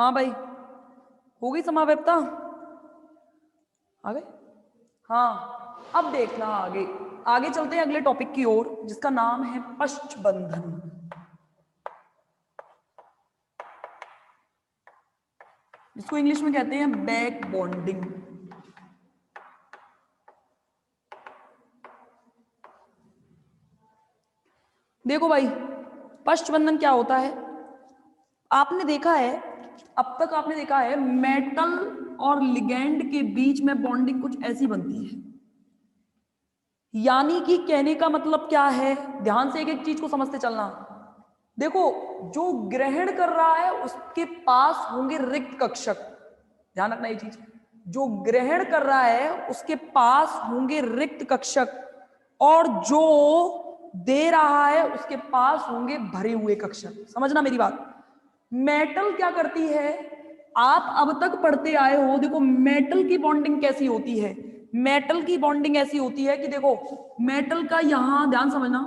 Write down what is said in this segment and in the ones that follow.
हाँ भाई, हो गई समावेप्ता? आ गए? हाँ, अब देखना आगे। आगे चलते हैं अगले टॉपिक की ओर, जिसका नाम है पश्चबंधन। जिसको इंग्लिश में कहते हैं बैक बॉन्डिंग। देखो भाई, पश्चबंधन क्या होता है? आपने देखा है, अब तक आपने देखा है मेटल और लिगैंड के बीच में बॉन्डिंग कुछ ऐसी बनती है। यानी कि कहने का मतलब क्या है, ध्यान से एक एक चीज को समझते चलना। देखो, जो ग्रहण कर रहा है उसके पास होंगे रिक्त कक्षक। ध्यान रखना ये चीज, जो ग्रहण कर रहा है उसके पास होंगे रिक्त कक्षक, और जो दे रहा है उसके पास होंगे भरे हुए कक्षक। समझना मेरी बात। मेटल क्या करती है, आप अब तक पढ़ते आए हो, देखो मेटल की बॉन्डिंग कैसी होती है। मेटल की बॉन्डिंग ऐसी होती है कि देखो, मेटल का यहां ध्यान समझना,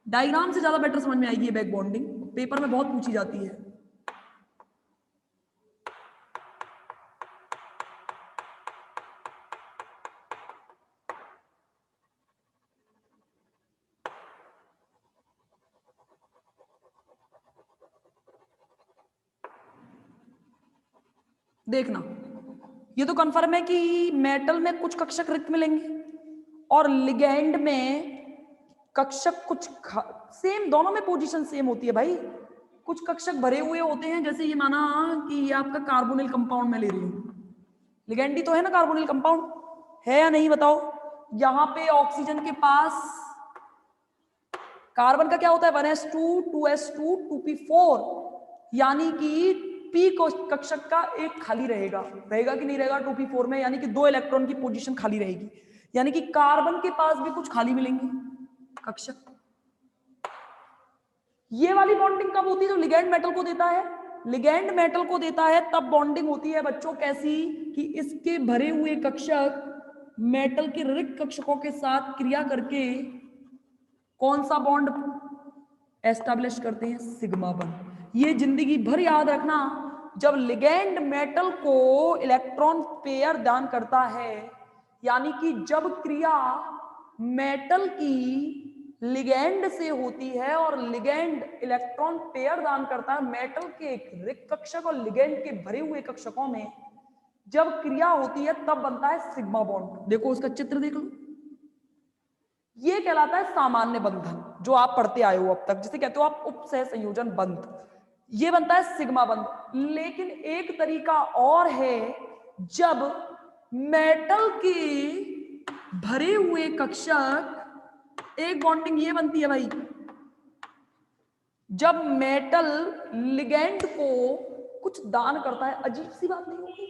डायग्राम से ज्यादा बेटर समझ में आएगी ये बैक बॉन्डिंग, पेपर में बहुत पूछी जाती है। देखना, ये तो कंफर्म है कि मेटल में कुछ कक्षक रिक्त मिलेंगे और लिगैंड में कक्षक कुछ सेम, दोनों में पोजीशन सेम होती है भाई। कुछ कक्षक भरे हुए होते हैं, जैसे ये माना कि ये आपका कार्बोनिल कंपाउंड में ले रही हूं, लिगैंड ही तो है ना कार्बोनिल कंपाउंड, है या नहीं बताओ? यहां पे ऑक्सीजन के पास कार्बन का क्या होता है, 1s2 2s2 2p4, यानी कि पी कक्षक का एक खाली रहेगा, रहेगा कि नहीं रहेगा 2p4 में, यानी कि 2 इलेक्ट्रॉन की पोजीशन खाली रहेगी, यानी कि कार्बन के पास भी कुछ खाली मिलेंगे कक्षक। ये वाली बॉन्डिंग कब होती है, जो लिगैंड मेटल को देता है, लिगैंड मेटल को देता है तब बॉन्डिंग होती है बच्चों। कैसी? कि इसके भरे हुए कक्षक मेटल के रिक्त कक्षकों के साथ क्रिया करके कौन सा बॉन्ड एस्टैब्लिश करते हैं, सिग्मा बॉन्ड। ये जिंदगी भर याद रखना, जब लिगैंड मेटल को इलेक्ट्रॉन पेयर दान करता है, यानी कि जब क्रिया मेटल की लिगैंड से होती है और लिगैंड इलेक्ट्रॉन पेयर दान करता है मेटल के रिक्त कक्षक और लिगैंड के भरे हुए कक्षकों में, जब क्रिया होती है तब बनता है सिग्मा बॉन्ड। देखो उसका चित्र देख लो, ये कहलाता है सामान्य बंधन, जो आप पढ़ते आए हो अब तक, जिसे कहते हो आप उपसह संयोजन बंध, ये बनता है सिग्मा बंध। लेकिन एक तरीका और है, जब मेटल के भरे हुए कक्षक, एक बॉन्डिंग ये बनती है भाई, जब मेटल लिगैंड को कुछ दान करता है। अजीब सी बात नहीं होगी,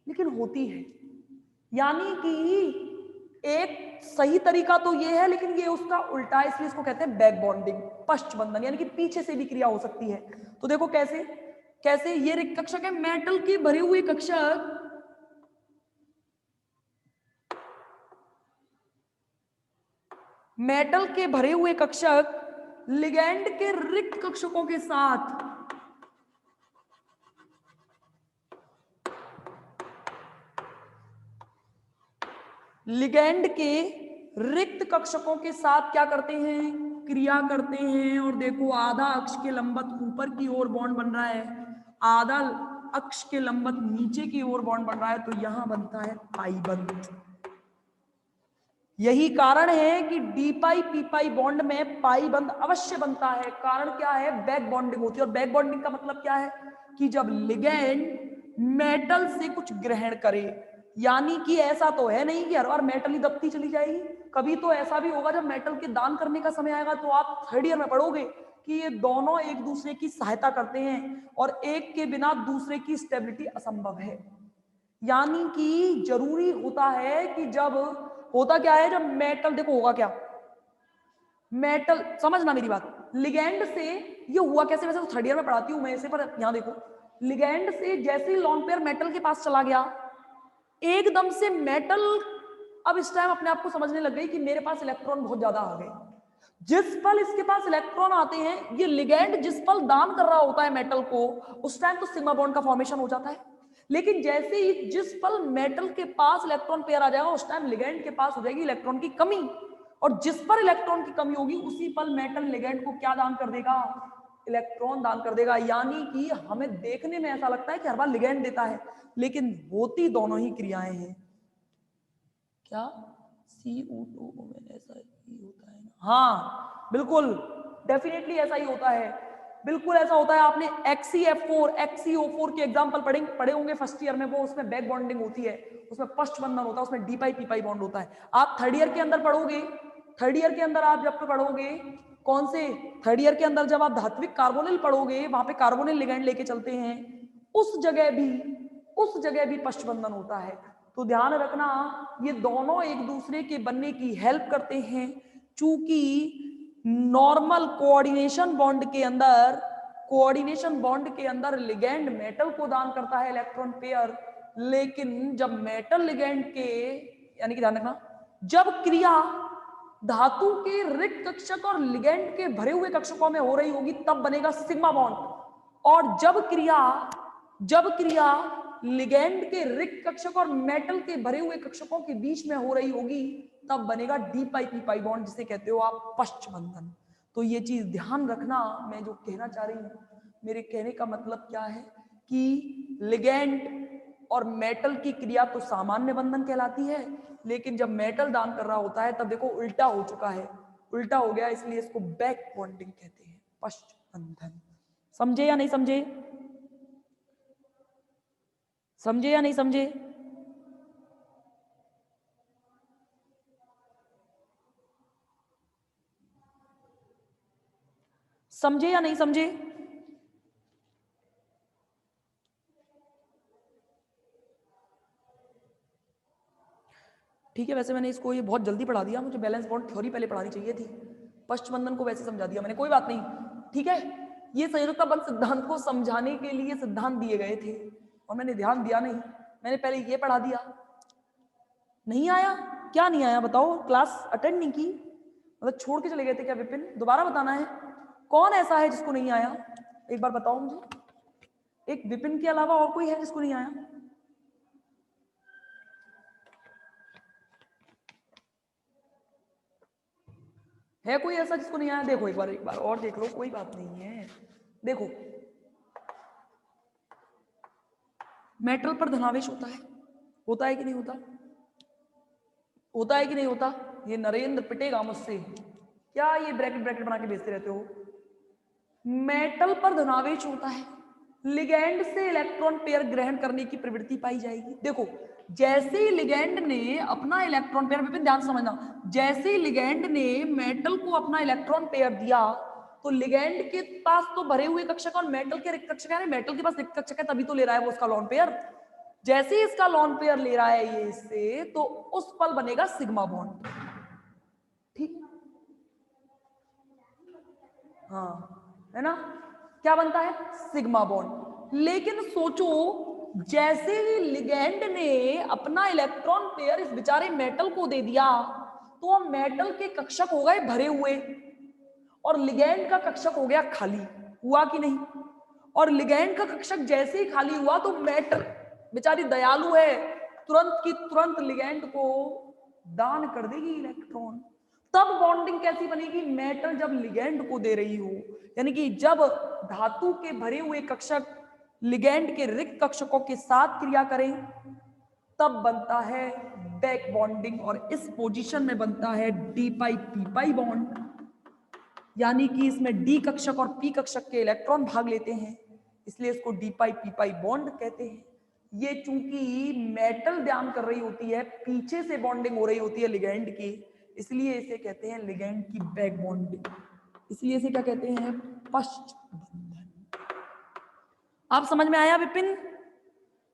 लेकिन होती है। यानी कि एक सही तरीका तो ये है, लेकिन ये उसका उल्टा है, इसलिए इसको कहते हैं बैक बॉन्डिंग, पश्चबंधन, यानी कि पीछे से भी क्रिया हो सकती है। तो देखो कैसे कैसे, ये रिक्त कक्षक है, मेटल के भरे हुए कक्षक मेटल के भरे हुए कक्षक लिगैंड के रिक्त कक्षकों के साथ लिगैंड के रिक्त कक्षकों के साथ क्या करते हैं, क्रिया करते हैं। और देखो, आधा अक्ष के लंबवत ऊपर की ओर बॉन्ड बन रहा है, आधा अक्ष के लंबवत नीचे की ओर बॉन्ड बन रहा है, तो यहां बनता है पाई बंध। यही कारण है कि डी पाई पी पाई बॉन्ड में पाई बंध अवश्य बनता है। कारण क्या है, बैक बॉन्डिंग होती है। और बैक बॉन्डिंग का मतलब क्या है, कि जब लिगैंड मेटल से कुछ ग्रहण करे, यानी कि ऐसा तो है नहीं कि हर बार मेटल ही दबती चली जाएगी, कभी तो ऐसा भी होगा जब मेटल के दान करने का समय आएगा, तो आप थर्ड ईयर में पढ़ोगे कि ये दोनों एक दूसरे की सहायता करते हैं और एक के बिना दूसरे की स्टेबिलिटी असंभव है। यानी कि जरूरी होता है कि जब होता क्या है, जब मेटल, देखो होगा क्या, मेटल, समझना मेरी बात, लिगैंड से ये हुआ कैसे, वैसे तो थर्ड ईयर में पढ़ाती हूं मैं इसे, पर यहां देखो, लिगैंड से जैसे ही लॉन्ग पेयर मेटल के पास चला गया, एकदम से मेटल अब इस टाइम अपने आप को समझने लग गई कि मेरे पास इलेक्ट्रॉन बहुत ज्यादा आ गए, जिस पल इसके पास इलेक्ट्रॉन आते हैं, ये लिगेंड जिस पल दान कर रहा होता है मेटल को, उस टाइम तो सिग्मा बॉन्ड का फॉर्मेशन हो जाता है। लेकिन जैसे ही जिस पल मेटल के पास इलेक्ट्रॉन पेयर आ जाएगा, उस टाइम लिगेंड के पास हो जाएगी इलेक्ट्रॉन की कमी, और जिस पर इलेक्ट्रॉन की कमी होगी उसी पल मेटल लिगेंड को क्या दान कर देगा, इलेक्ट्रॉन दान कर देगा। यानी कि हमें देखने में ऐसा लगता है कि हर बार लिगेंड देता है, लेकिन होती दोनों ही क्रियाएं हैं। क्या CO2 ऐसा ही होता है ना? हाँ बिल्कुल, डेफिनेटली ऐसा ही होता है, बिल्कुल ऐसा होता है। आपने XeF4 XeO4 के एग्जांपल पढ़े होंगे फर्स्ट ईयर में, वो उसमें बैक बॉन्डिंग होती है, उसमें पश्च बंधन होता है, उसमें डी पाई पी पाई बॉन्ड होता है। आप थर्ड ईयर के अंदर पढ़ोगे, थर्ड ईयर के अंदर आप जब पढ़ोगे, कौन से थर्ड ईयर के अंदर जब आप धात्विक कार्बोनिल पढ़ोगे, वहां पे कार्बोनिल लिगेंड लेके चलते हैं, उस जगह भी पश्च बंधन होता है। तो ध्यान रखना, ये दोनों एक दूसरे के बनने की हेल्प करते हैं। चूंकि नॉर्मल कोऑर्डिनेशन बॉन्ड के अंदर लिगेंड मेटल को दान करता है इलेक्ट्रॉन पेयर, लेकिन जब मेटल लिगेंड के, यानी कि ध्यान रखना, जब क्रिया धातु के रिक्त कक्षक और लिगेंड के भरे हुए कक्षकों में हो रही होगी, तब बनेगा सिग्मा बॉन्ड। और जब क्रिया लिगेंड के रिक्त कक्षक और मेटल के भरे हुए कक्षकों के बीच में हो रही होगी, तब बनेगा डी पाई पी पाई बॉन्ड, जिसे कहते हो आप पश्च बंधन। तो ये चीज ध्यान रखना, मैं जो कहना चाह रही हूं, मेरे कहने का मतलब क्या है कि लिगेंड और मेटल की क्रिया तो सामान्य बंधन कहलाती है, लेकिन जब मेटल दान कर रहा होता है तब देखो उल्टा हो चुका है, उल्टा हो गया, इसलिए इसको बैक बॉन्डिंग कहते हैं, पश्च बंधन। समझे या नहीं समझे? समझे या नहीं समझे? समझे या नहीं समझे? ठीक है, वैसे मैंने इसको ये बहुत जल्दी पढ़ा दिया, मुझे बैलेंस बॉन्ड थ्योरी पहले पढ़ानी चाहिए थी, पश्चबंधन को वैसे समझा दिया मैंने, कोई बात नहीं। ठीक है, ये संयोजकता बंध सिद्धांत को समझाने के लिए सिद्धांत दिए गए थे और मैंने ध्यान दिया नहीं, मैंने पहले ये पढ़ा दिया। नहीं आया? क्या नहीं आया बताओ? क्लास अटेंड नहीं की, मतलब छोड़ के चले गए थे क्या विपिन? दोबारा बताना है, कौन ऐसा है जिसको नहीं आया, एक बार बताओ मुझे। एक विपिन के अलावा और कोई है जिसको नहीं आया? है कोई ऐसा जिसको नहीं आया? देखो एक बार और देख लो, कोई बात नहीं है। देखो, मेटल पर धनावेश होता है कि नहीं होता? होता है कि नहीं होता? ये नरेंद्र पिटेगा मुझसे, क्या ये ब्रैकेट ब्रैकेट बना के भेजते रहते हो? मेटल पर धनावेश होता है, लिगेंड से इलेक्ट्रॉन पेयर ग्रहण करने की प्रवृत्ति पाई जाएगी। देखो, जैसे ही लिगेंड ने अपना इलेक्ट्रॉन पेयर, विपिन ध्यान समझना, जैसे ही लिगेंड ने मेटल को अपना इलेक्ट्रॉन पेयर दिया, तो लिगेंड के पास तो भरे हुए कक्षक और मेटल के रिक्त कक्षक है, मेटल के पास रिक्त कक्षक है, तभी तो ले रहा है वो उसका लॉन पेयर। जैसे ही इसका लॉन पेयर ले रहा है ये इससे, तो उस पल बनेगा सिग्मा बॉन्ड। ठीक, हाँ है ना, क्या बनता है? Sigma bond. लेकिन सोचो, जैसे ही लिगेंड ने अपना इलेक्ट्रॉन पेयर इस बेचारे मेटल को दे दिया, तो मेटल के कक्षक हो गए भरे हुए और लिगेंड का कक्षक हो गया खाली। हुआ कि नहीं? और लिगेंड का कक्षक जैसे ही खाली हुआ, तो मेटल बेचारी दयालु है, तुरंत की तुरंत लिगेंड को दान कर देगी इलेक्ट्रॉन। तब बॉन्डिंग कैसी बनेगी? मेटल जब लिगेंड को दे रही हो, यानी कि जब धातु के भरे हुए कक्षक लिगेंड के रिक्त कक्षकों के साथ क्रिया करें, तब बनता है बैक बॉन्डिंग, और इस पोजीशन में बनता है डी पाई पी पाई बॉन्ड। यानी कि इसमें डी कक्षक और पी कक्षक के इलेक्ट्रॉन भाग लेते हैं, इसलिए इसको डी पाई पी पाई बॉन्ड कहते हैं। ये चूंकि मेटल दान कर रही होती है, पीछे से बॉन्डिंग हो रही होती है लिगेंड की, इसलिए इसे कहते हैं लिगेंड की बैक बॉन्डिंग, इसलिए इसे क्या कहते हैं? पश्च बंधन। आप समझ में आया विपिन?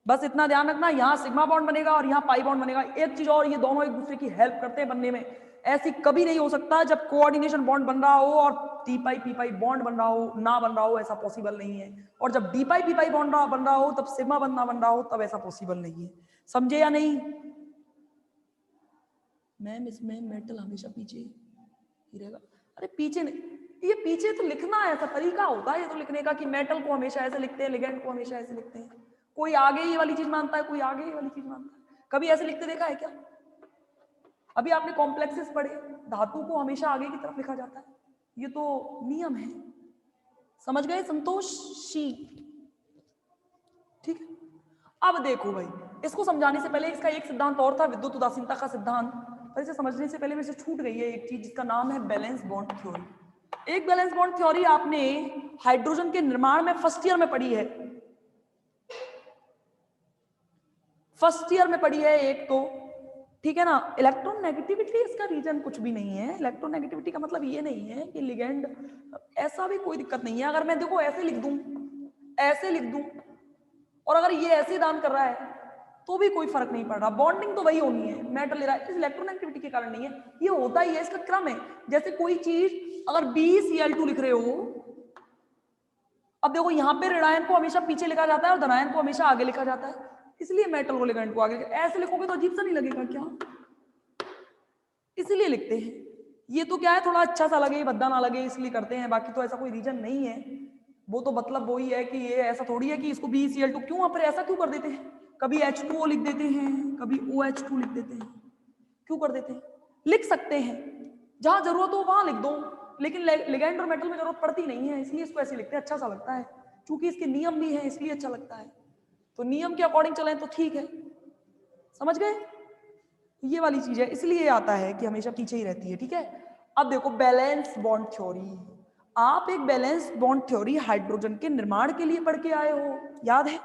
बस इतना ध्यान रखना, यहाँ सिग्मा बॉन्ड बनेगा और यहाँ पाई बॉन्ड बनेगा। एक चीज और, ये दोनों एक दूसरे की हेल्प करते हैं बनने में। ऐसी कभी नहीं हो सकता जब कोऑर्डिनेशन बॉन्ड बन रहा हो और T pi P pi bond बन रहा हो ना बन रहा हो, ऐसा पॉसिबल नहीं है। और जब डी पाई पी पाई बॉन्ड बन रहा हो, तब सिग्मा बन रहा हो, तब ऐसा पॉसिबल नहीं है। समझे या नहीं? मैम इसमें मेटल हमेशा पीछे ही रहेगा। अरे पीछे नहीं, ये पीछे तो लिखना है, ऐसा तरीका होता है ये तो लिखने का कि मेटल को हमेशा ऐसे लिखते हैं, लिगेंड को हमेशा ऐसे लिखते हैं। कोई आगे ये वाली चीज मानता है, कोई आगे ये वाली चीज मानता है। कभी ऐसे लिखते देखा है क्या? अभी आपने कॉम्प्लेक्सेस पढ़े, धातु को हमेशा आगे की तरफ लिखा जाता है, ये तो नियम है। समझ गए संतोषी? ठीक है। अब देखो भाई, इसको समझाने से पहले इसका एक सिद्धांत और था, विद्युत उदासीनता का सिद्धांत, पर इसे समझने से पहले मेरे से छूट गई है एक चीज जिसका नाम है बैलेंस बॉन्ड थ्योरी। एक बैलेंस बॉन्ड थ्योरी आपने हाइड्रोजन के निर्माण में फर्स्ट ईयर में पढ़ी है, फर्स्ट ईयर में पढ़ी है एक तो, ठीक है ना। इलेक्ट्रॉन नेगेटिविटी इसका रीजन कुछ भी नहीं है। इलेक्ट्रॉन नेगेटिविटी का मतलब ये नहीं है कि लिगेंड, ऐसा भी कोई दिक्कत नहीं है। अगर मैं देखो ऐसे लिख दूं, ऐसे लिख दूं, और अगर ये ऐसे दान कर रहा है तो भी कोई फर्क नहीं पड़ रहा, बॉन्डिंग तो वही होनी है। मेटल ले रहा है, इस इलेक्ट्रोनेगेटिविटी के कारण नहीं है, ये होता ही है, इसका क्रम है। जैसे कोई चीज अगर BeCl2 लिख रहे हो, अब देखो यहां पे ऋणायन को हमेशा पीछे लिखा जाता है और धनायन को हमेशा आगे लिखा जाता है, इसलिए मेटल को लिगेंड को आगे। ऐसे लिखोगे तो अजीब सा नहीं लगेगा क्या? इसलिए लिखते हैं। ये तो क्या है, थोड़ा अच्छा सा लगे, भद्दा ना लगे, इसलिए करते हैं, बाकी तो ऐसा कोई रीजन नहीं है। वो तो मतलब वही है कि ये ऐसा थोड़ी है कि इसको BeCl2 क्यों, आप ऐसा क्यों कर देते हैं? कभी H2O लिख देते हैं, कभी OH2 लिख देते हैं, क्यों कर देते हैं? लिख सकते हैं, जहां जरूरत हो वहां लिख दो, लेकिन लिगेंड और मेटल में जरूरत पड़ती नहीं है, इसलिए इसको ऐसे लिखते हैं, अच्छा सा लगता है, क्योंकि इसके नियम भी हैं इसलिए अच्छा लगता है। तो नियम के अकॉर्डिंग चलें तो ठीक है, समझ गए? ये वाली चीज है, इसलिए आता है कि हमेशा पीछे ही रहती है, ठीक है। अब देखो बैलेंस बॉन्ड थ्योरी, आप एक बैलेंस बॉन्ड थ्योरी हाइड्रोजन के निर्माण के लिए पढ़ के आए हो, याद है?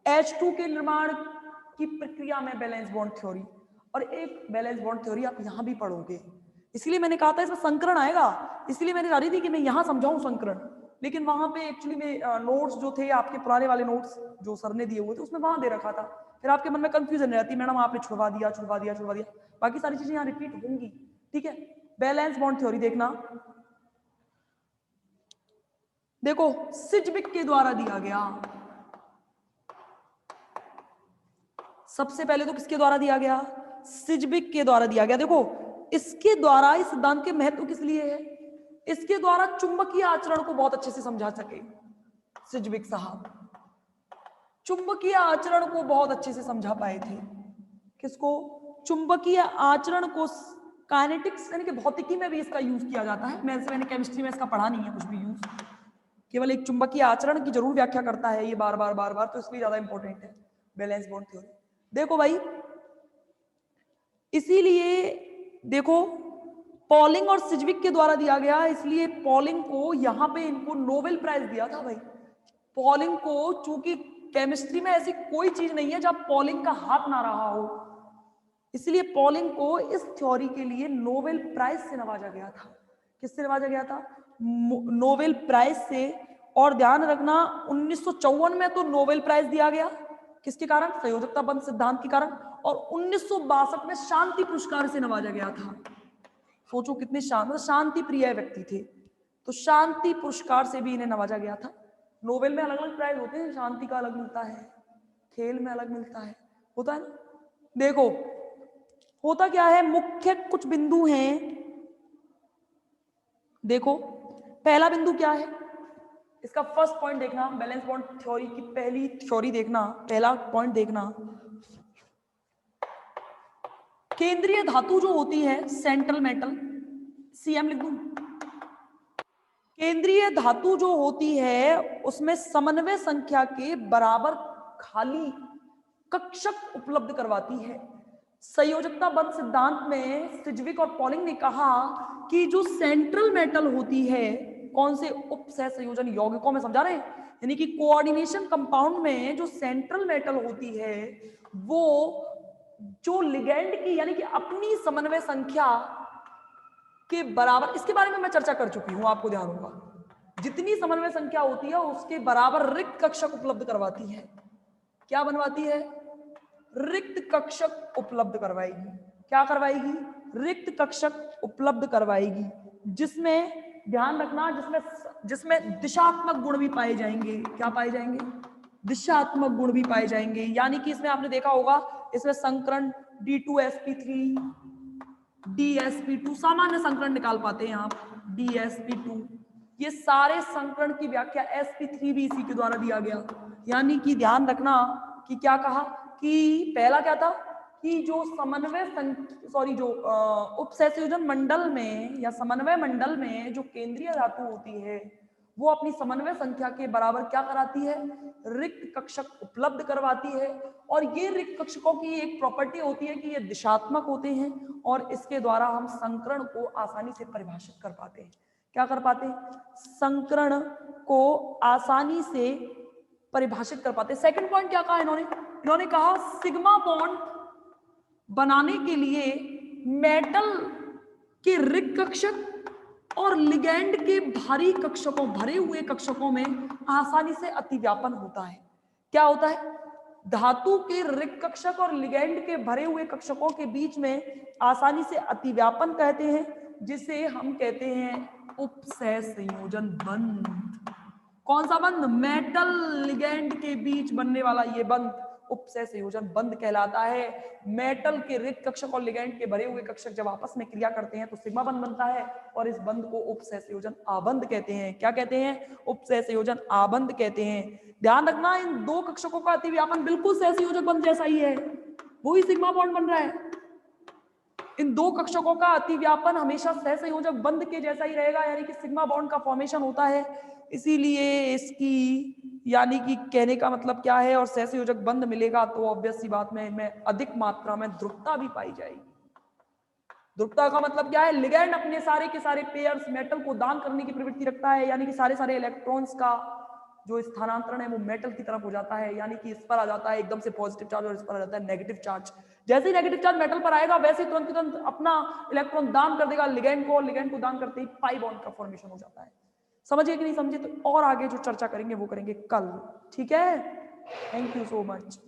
H2 के निर्माण की प्रक्रिया में बैलेंस बॉन्ड थ्योरी, और एक बैलेंस बॉन्ड थ्योरी आप यहां भी पढ़ोगे। इसलिए मैंने कहा था इसमें संकरण आएगा, इसलिए मैंने चाह रही थी कि मैं यहां समझाऊं संकरण, लेकिन वहां पे एक्चुअली में नोट्स जो थे आपके पुराने वाले नोट्स जो सर ने दिए हुए थे उसमें वहां दे रखा था, फिर आपके मन में कंफ्यूजन रहती, मैडम आपने छुड़वा दिया छुड़वा दिया छुड़वा दिया, बाकी सारी चीजें यहाँ रिपीट होंगी, ठीक है। बैलेंस बॉन्ड थ्योरी देखना, देखो सिजविक के द्वारा दिया गया, सबसे पहले तो किसके द्वारा दिया गया? सिजविक के द्वारा दिया गया। देखो इसके द्वारा, इस सिद्धांत के महत्व किस लिए है? इसके द्वारा चुंबकीय आचरण को बहुत अच्छे से समझा सके सिजविक साहब, चुंबकीय आचरण को बहुत अच्छे से समझा पाए थे। किसको? चुंबकीय आचरण को। काइनेटिक्स यानी कि भौतिकी में भी इसका यूज किया जाता है, मैंने केमिस्ट्री में इसका पढ़ा नहीं है कुछ भी यूज, केवल एक चुंबकीय आचरण की जरूर व्याख्या करता है ये बार बार बार बार, तो इसलिए ज्यादा इंपॉर्टेंट है बैलेंस बॉन्ड थ्योरी। देखो भाई, इसीलिए देखो पॉलिंग और सिजविक के द्वारा दिया गया, इसलिए पॉलिंग को यहां पे इनको नोबेल प्राइज दिया था भाई। पॉलिंग को, चूंकि केमिस्ट्री में ऐसी कोई चीज नहीं है जब पॉलिंग का हाथ ना रहा हो, इसलिए पॉलिंग को इस थ्योरी के लिए नोबेल प्राइज से नवाजा गया था। किससे नवाजा गया था? नोबेल प्राइज से। और ध्यान रखना 1954 में तो नोबेल प्राइज दिया गया, किसके कारण? संयोजकता बंध सिद्धांत के कारण। और 1962 में शांति पुरस्कार से नवाजा गया था। सोचो कितने शांति प्रिय व्यक्ति थे, तो शांति पुरस्कार से भी इन्हें नवाजा गया था। नोबेल में अलग अलग प्राइज होते हैं, शांति का अलग मिलता है, खेल में अलग मिलता है, होता है ना। देखो होता क्या है, मुख्य कुछ बिंदु हैं। देखो पहला बिंदु क्या है, इसका फर्स्ट पॉइंट देखना, बैलेंस बॉन्ड थ्योरी की पहली थ्योरी देखना, पहला पॉइंट देखना, केंद्रीय धातु जो होती है सेंट्रल मेटल, CM लिख दूं, केंद्रीय धातु जो होती है उसमें समन्वय संख्या के बराबर खाली कक्षक उपलब्ध करवाती है। संयोजकता बंध सिद्धांत में सिजविक और पॉलिंग ने कहा कि जो सेंट्रल मेटल होती है, कौन से उप सह संयोजन यौगिकों में समझा रहे हैं, यानी कि कोऑर्डिनेशन कंपाउंड में जो सेंट्रल मेटल होती है वो जो लिगेंड की यानी कि अपनी समन्वय संख्या के बराबर, इसके बारे में मैं चर्चा कर चुकी हूं, आपको ध्यान होगा, जितनी समन्वय संख्या होती है उसके बराबर रिक्त कक्षक उपलब्ध करवाती है। क्या बनवाती है? रिक्त कक्षक उपलब्ध करवाएगी। क्या करवाएगी? रिक्त कक्षक उपलब्ध करवाएगी, जिसमें ध्यान रखना, जिसमें दिशात्मक गुण भी पाए जाएंगे। क्या पाए जाएंगे? दिशात्मक गुण भी पाए जाएंगे। यानी कि इसमें आपने देखा होगा, इसमें संकरण D2sp3, DsP2 सामान्य संकरण निकाल पाते हैं आप, DsP2। ये सारे संकरण की व्याख्या sp3 भी इसी के द्वारा दिया गया। यानी कि ध्यान रखना कि क्या कहा कि पहला क्या था कि जो समन्वय जो उपसहसंयोजन मंडल में या समन्वय मंडल में जो केंद्रीय धातु होती है वो अपनी समन्वय संख्या के बराबर क्या कराती है, रिक्त कक्षक उपलब्ध करवाती है। और ये रिक्त कक्षकों की एक प्रॉपर्टी होती है कि ये दिशात्मक होते हैं और इसके द्वारा हम संकरण को आसानी से परिभाषित कर पाते हैं। क्या कर पाते हैं, संकरण को आसानी से परिभाषित कर पाते हैं। सेकंड पॉइंट क्या कहा इन्होंने कहा सिग्मा बॉन्ड बनाने के लिए मेटल के रिक्त कक्षक और लिगैंड के भारी कक्षकों, भरे हुए कक्षकों में आसानी से अतिव्यापन होता है। क्या होता है, धातु के रिक्त कक्षक और लिगैंड के भरे हुए कक्षकों के बीच में आसानी से अतिव्यापन कहते हैं, जिसे हम कहते हैं उपसहसंयोजन बंध। कौन सा बंध, मेटल लिगैंड के बीच बनने वाला ये बंध उपसहसंयोजन बंध कहलाता है। मेटल के रिक्त कक्षक और लिगैंड के भरे हुए कक्षक जब आपस में क्रिया करते हैं तो सिग्मा बंध बनता है और इस बंध को उपसहसंयोजन आबंध कहते हैं। क्या कहते हैं, उपसहसंयोजन आबंध कहते हैं। ध्यान रखना इन दो कक्षकों का अतिव्यापन बिल्कुल सहसंयोजक बंध जैसा ही है, वही सिग्मा बॉन्ड बन रहा है। इन दो कक्षकों का अतिव्यापन हमेशा सहसंयोजक बंध के जैसा ही रहेगा, यानी कि सिग्मा बॉन्ड का फॉर्मेशन होता है। इसीलिए इसकी यानी कि कहने का मतलब क्या है, और सहसंयोजक बंध मिलेगा तो ऑब्वियस सी बात में इनमें अधिक मात्रा में ध्रुवता भी पाई जाएगी। ध्रुवता का मतलब क्या है, लिगैंड अपने सारे के सारे पेयर्स मेटल को दान करने की प्रवृत्ति रखता है, यानी कि सारे इलेक्ट्रॉन्स का जो स्थानांतरण है वो मेटल की तरफ हो जाता है। यानी कि इस पर आ जाता है एकदम से पॉजिटिव चार्ज और इस पर आ जाता है नेगेटिव चार्ज। जैसे ही नेगेटिव चार्ज मेटल पर आएगा वैसे तुरंत अपना इलेक्ट्रॉन दान कर देगा लिगैंड को, और लिगैंड को दान करते ही पाई बॉन्ड का फॉर्मेशन हो जाता है। समझिए कि नहीं समझे, तो और आगे जो चर्चा करेंगे वो करेंगे कल, ठीक है। Thank you so much.